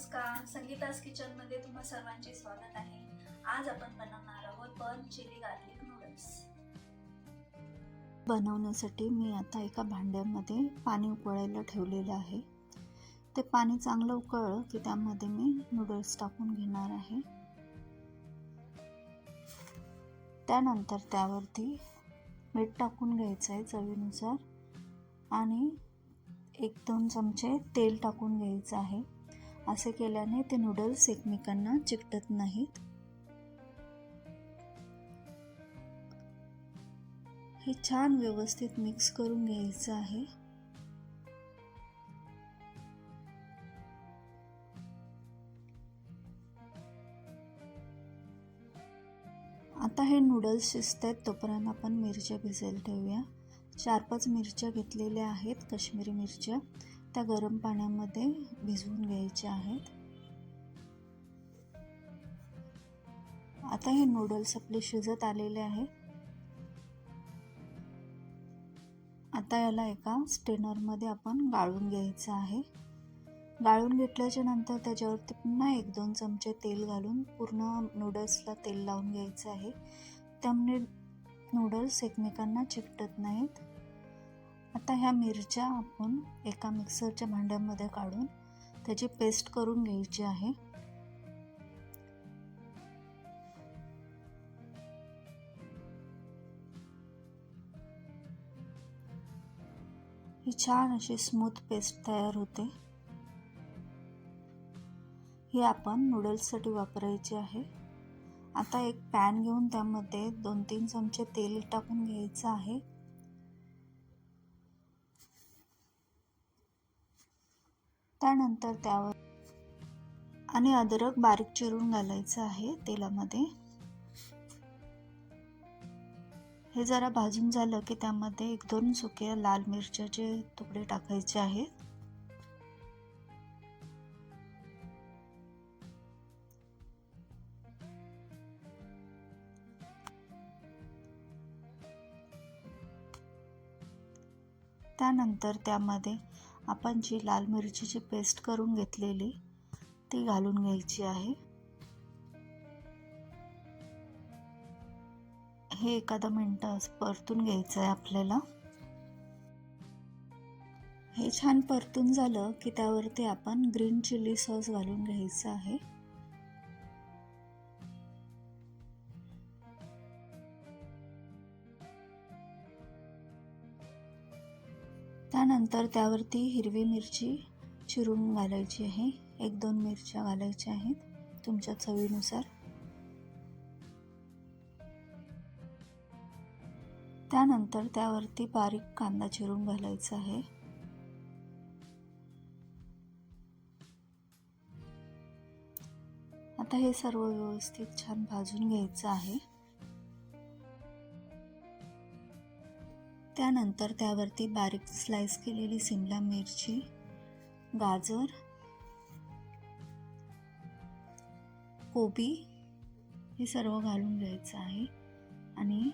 नमस्कार, संगीताज किचनमध्ये तुम्हा सर्वांचे स्वागत आहे। आज आपण बनवणार आहोत बर्न चिली गार्लिक नूडल्स। बनवण्यासाठी मी आता एका भांड्यामध्ये पाणी उकळायला ठेवलेलं आहे। ते पाणी चांगलं उकळलं की त्यामध्ये मी नूडल्स टाकून घेणार आहे। त्यानंतर त्यावरती मीठ टाकून घ्यायचं आहे चवीनुसार आणि 1-2 चमचे तेल टाकून घ्यायचं आहे। असे केल्याने ते नूडल्स एकमेकांना चिकटत नाहीत। हे छान व्यवस्थित मिक्स करून घ्यायचं आहे। आता हे नूडल्स शिजतात तोपर्यंत आपण मिरच्या भिजायला ठेवूया। 4-5 मिरच्या घेतलेल्या आहेत, काश्मीरी मिरच्या, त्या गरम पाण्यामध्ये भिजवून घ्यायच्या आहेत। आता हे नूडल्स आपले शिजत आलेले आहेत। आता याला एका स्ट्रेनरमध्ये आपण गाळून घ्यायचं आहे। गाळून घेतल्याच्या नंतर त्याच्यावरती पुन्हा 1-2 चमचे तेल घालून पूर्ण नूडल्सला तेल लावून घ्यायचं आहे। त्यामुळे नूडल्स एकमेकांना चिकटत नाहीत। आता ह्या मिरच्या आपण एका मिक्सरच्या भांड्यामध्ये काढून त्याची पेस्ट करून घ्यायची आहे। ही छान अशी स्मूथ पेस्ट तयार होते। ही आपण नूडल्ससाठी वापरायची आहे। आता एक पॅन घेऊन त्यामध्ये 2-3 चमचे तेल टाकून घ्यायचं आहे। त्यानंतर त्यावर आणि अद्रक बारीक चिरून घालायचं आहे तेलामध्ये। हे जरा भाजून झालं की त्यामध्ये 1-2 सुक्या लाल मिरच्याचे तुकडे टाकायचे आहेत। त्यानंतर त्यामध्ये आपण जी लाल मिरचीची पेस्ट करून घेतलेली ती घालून घ्यायची आहे। हे एखादा मिनिट परतून घ्यायचं आहे आपल्याला। हे छान परतून झालं की त्यावरती आपण ग्रीन चिली सॉस घालून घ्यायचं आहे। त्यानंतर त्यावरती हिरवी मिरची चिरून घालायची आहे। 1-2 मिरच्या घालायच्या आहेत तुमच्या चवीनुसार। त्यानंतर त्यावरती बारीक कांदा चिरून घालायचा आहे। आता हे सर्व व्यवस्थित छान भाजून घ्यायचं आहे। त्यानंतर त्यावरती बारीक स्लाइस केलेली शिमला मिरची, गाजर, कोबी हे सर्व घालून घ्यायचं आहे आणि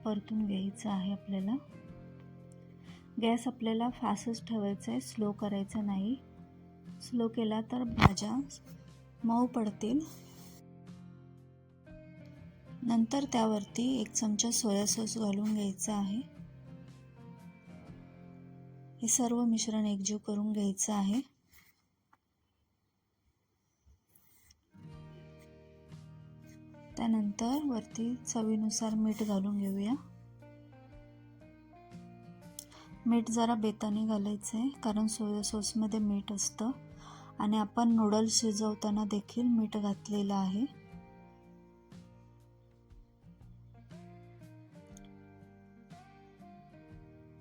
परतून घ्यायचं आहे आपल्याला। गॅस आपल्याला फास्टच ठेवायचा आहे, स्लो करायचा नाही। स्लो केला तर भाज्या मऊ पडतील। नंतर त्यावरती 1 चमचा सोया सॉस घालून घ्यायचा आहे। हे सर्व मिश्रण एकजीव करून घ्यायचं आहे। त्यानंतर वरती चवीनुसार मीठ घालून घेऊया। मीठ जरा बेताने घालायचं आहे कारण सोया सॉसमध्ये मीठ असतं आणि आपण नूडल्स शिजवताना देखील मीठ घातलेलं आहे।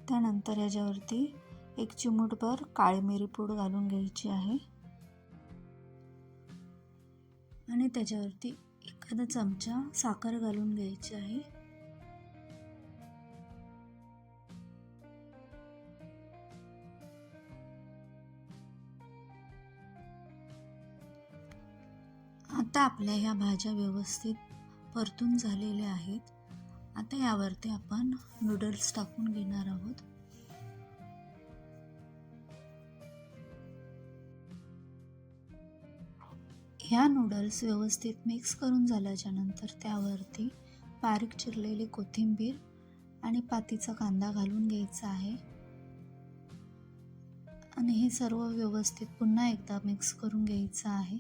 त्यानंतर याच्यावरती 1 चिमूटभर काळी मिरी पूड घालून घ्यायची आहे आणि त्याच्यावरती एखादा चमचा साखर घालून घ्यायची आहे। आता आपल्या ह्या भाज्या व्यवस्थित परतून झालेल्या आहेत। आता यावरती आपण नूडल्स टाकून घेणार आहोत। ह्या नूडल्स व्यवस्थित मिक्स करून झाल्याच्या नंतर त्यावरती बारीक चिरलेली कोथिंबीर आणि पातीचा कांदा घालून घ्यायचा आहे आणि हे सर्व व्यवस्थित पुन्हा एकदा मिक्स करून घ्यायचं आहे.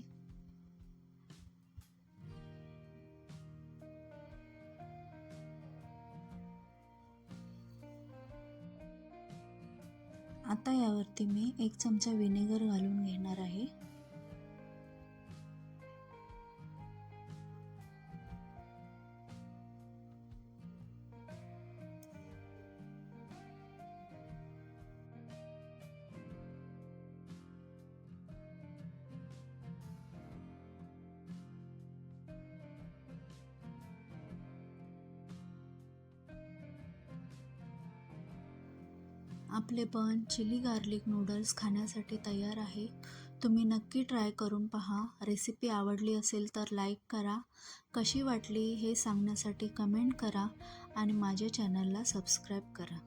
आता यावरती मी 1 चमचा व्हिनेगर घालून घेणार आहे. आपले पण चिली गार्लिक नूडल्स खाण्यासाठी तयार आहे. तुम्ही नक्की ट्राय करून पहा. रेसिपी आवडली असेल तर लाईक करा. कशी वाटली हे सांगण्यासाठी कमेंट करा आणि माझ्या चॅनलला सबस्क्राईब करा.